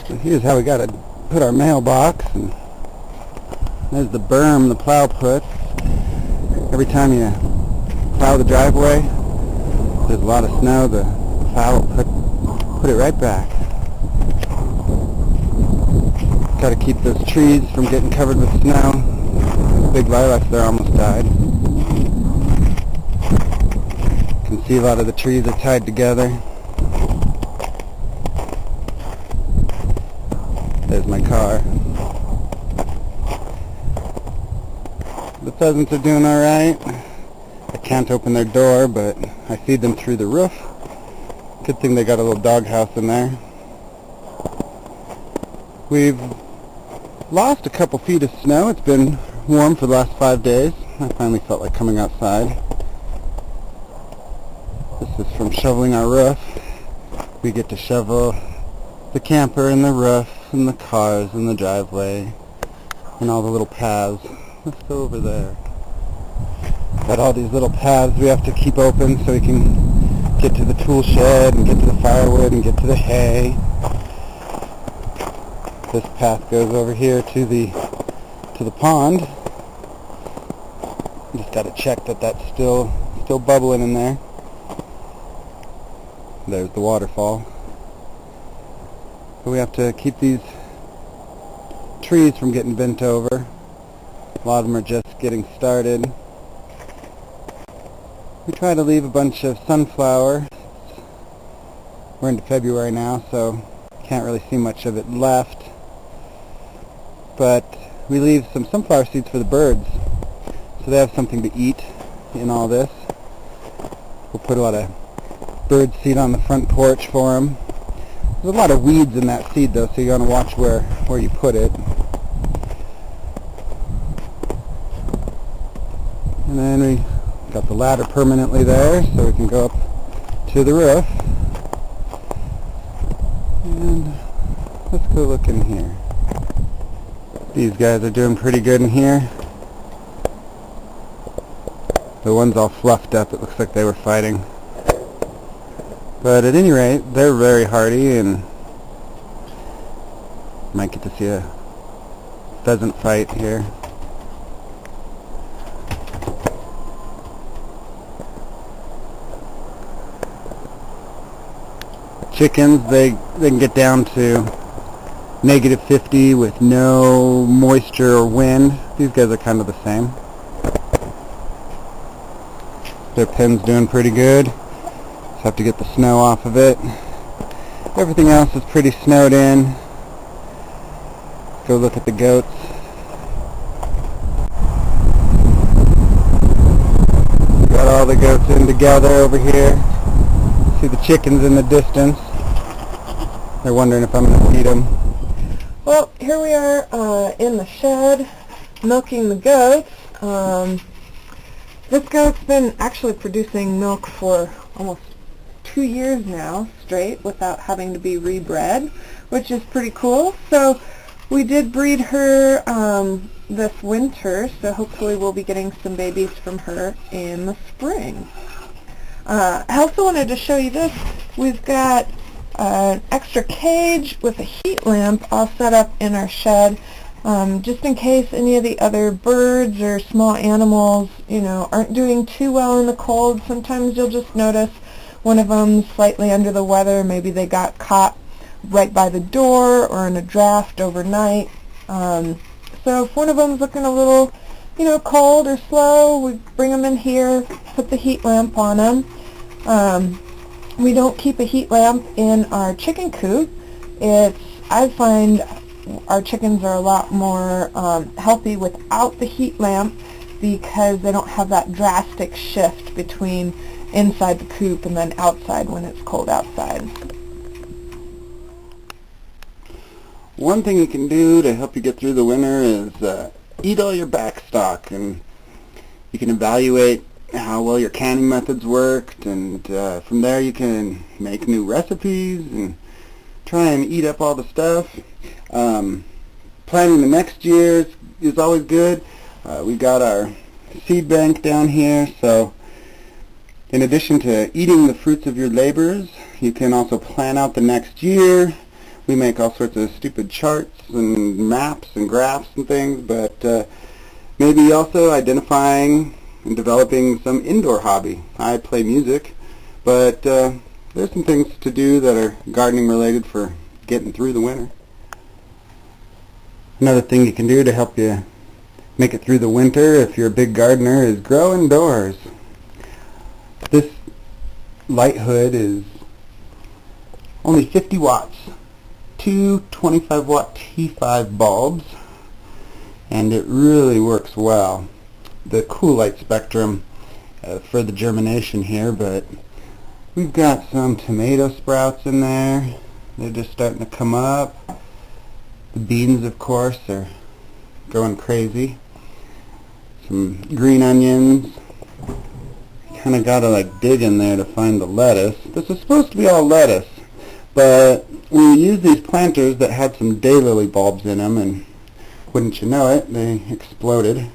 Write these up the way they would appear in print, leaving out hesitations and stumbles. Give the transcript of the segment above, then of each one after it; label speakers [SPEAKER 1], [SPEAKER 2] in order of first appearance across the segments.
[SPEAKER 1] So here's how we got to put our mailbox, and there's the berm the plow puts. Every time you plow the driveway, there's a lot of snow, the plow will put it right back. Got to keep those trees from getting covered with snow. The big lilacs there almost died. You can see a lot of the trees are tied together. There's my car. The pheasants are doing alright. I can't open their door, but I feed them through the roof. Good thing they got a little doghouse in there. We've lost a couple feet of snow. It's been warm for the last 5 days. I finally felt like coming outside. This is from shoveling our roof. We get to shovel the camper and the roof and the cars and the driveway and all the little paths. Let's go over there. Got all these little paths we have to keep open so we can get to the tool shed and get to the firewood and get to the hay. This path goes over here to the pond. Just got to check that that's still bubbling in there. There's the waterfall. But we have to keep these trees from getting bent over. A lot of them are just getting started. We try to leave a bunch of sunflower. We're into February now, so can't really see much of it left. But we leave some sunflower seeds for the birds, so they have something to eat in all this. We'll put a lot of bird seed on the front porch for them. There's a lot of weeds in that seed though, so you want to watch where you put it. And then we got the ladder permanently there, so we can go up to the roof. And let's go look in here. These guys are doing pretty good in here. The one's all fluffed up. It looks like they were fighting. But at any rate, they're very hardy, and might get to see a pheasant fight here. Chickens, they can get down to -50 with no moisture or wind. These guys are kind of the same. Their pen's doing pretty good. Just have to get the snow off of it. Everything else is pretty snowed in. Go look at the goats. Got all the goats in together over here. See the chickens in the distance. They're wondering if I'm going to feed them. Well, here we are in the shed milking the goats. This goat's been actually producing milk for almost 2 years now straight without having to be rebred, which is pretty cool. So we did breed her this winter, so hopefully we'll be getting some babies from her in the spring. I also wanted to show you this. We've got an extra cage with a heat lamp all set up in our shed, just in case any of the other birds or small animals, aren't doing too well in the cold. Sometimes you'll just notice one of them slightly under the weather. Maybe they got caught right by the door or in a draft overnight. So if one of them's looking a little, cold or slow, we bring them in here, put the heat lamp on them. We don't keep a heat lamp in our chicken coop. I find our chickens are a lot more healthy without the heat lamp because they don't have that drastic shift between inside the coop and then outside when it's cold outside. One thing you can do to help you get through the winter is eat all your back stock, and you can evaluate how well your canning methods worked, and from there you can make new recipes and try and eat up all the stuff. Planning the next year is always good. We got our seed bank down here, so in addition to eating the fruits of your labors, you can also plan out the next year
[SPEAKER 2] We make all sorts of stupid charts and maps and graphs and things, but maybe also identifying and developing some indoor hobby. I play music, but there's some things to do that are gardening related for getting through the winter. Another thing you can do to help you make it through the winter if you're a big gardener is grow indoors. This light hood is only 50 watts, two 25-watt T5 bulbs, and it really works well. The cool light spectrum for the germination here, but we've got some tomato sprouts in there. They're just starting to come up. The beans, of course, are going crazy. Some green onions. Kind of got to like dig in there to find the lettuce. This is supposed to be all lettuce, but we used these planters that had some daylily bulbs in them, and wouldn't you know it, they exploded.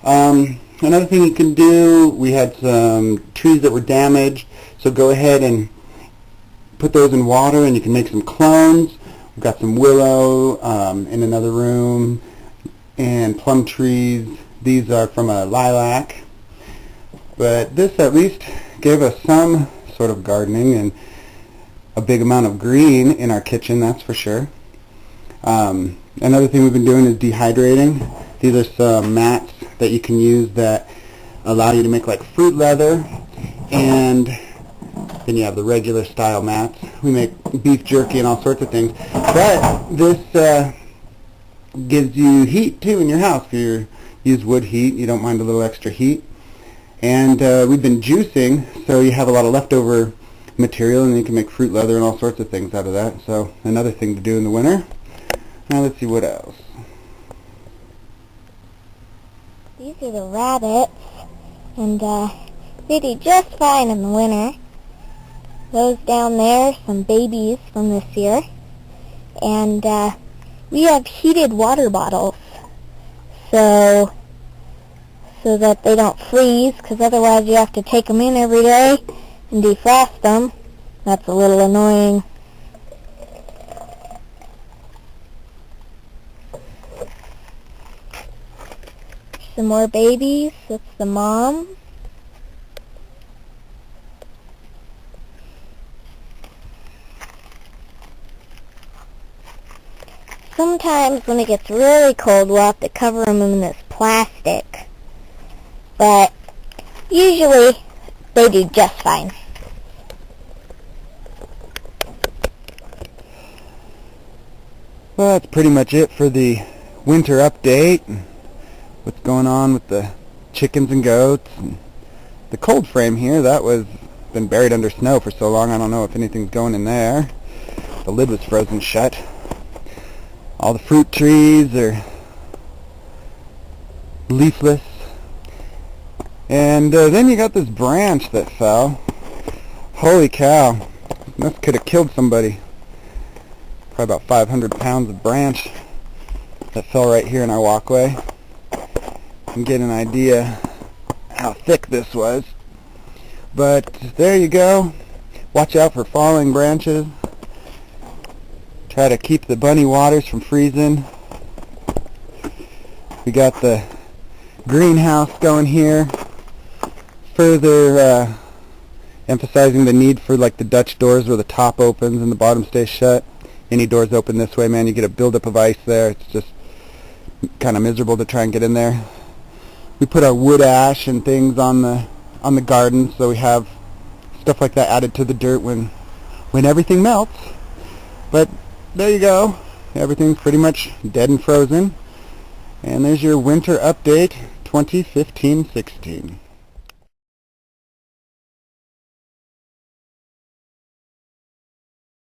[SPEAKER 2] Another thing you can do, we had some trees that were damaged, so go ahead and put those in water and you can make some clones. We've got some willow in another room, and plum trees. These are from a lilac. But this at least gave us some sort of gardening and a big amount of green in our kitchen, that's for sure. Another thing we've been doing is dehydrating. These are some mats that you can use that allow you to make like fruit leather, and then you have the regular style mats. We make beef jerky and all sorts of things. But this gives you heat too in your house. If you use wood heat, you don't mind a little extra heat. And we've been juicing, so you have a lot of leftover material, and you can make fruit leather and all sorts of things out of that. So another thing to do in the winter. Now let's see what else.
[SPEAKER 3] These are the rabbits, and they do just fine in the winter. Those down there, some babies from this year. And we have heated water bottles, so that they don't freeze, because otherwise you have to take them in every day and defrost them. That's a little annoying. Some more babies. That's the mom. Sometimes when it gets really cold, we'll have to cover them in this plastic. But usually they do just fine.
[SPEAKER 2] Well, that's pretty much it for the winter update. What's going on with the chickens and goats. And the cold frame here, that was been buried under snow for so long, I don't know if anything's going in there. The lid was frozen shut. All the fruit trees are leafless. And then you got this branch that fell. Holy cow. This could have killed somebody. Probably about 500 pounds of branch that fell right here in our walkway. You can get an idea how thick this was. But there you go. Watch out for falling branches. Try to keep the bunny waters from freezing. We got the greenhouse going here. Further emphasizing the need for like the Dutch doors where the top opens and the bottom stays shut. Any doors open this way, man, you get a buildup of ice there. It's just kind of miserable to try and get in there. We put our wood ash and things on the garden, so we have stuff like that added to the dirt when everything melts. But there you go. Everything's pretty much dead and frozen. And there's your winter update 2015-16.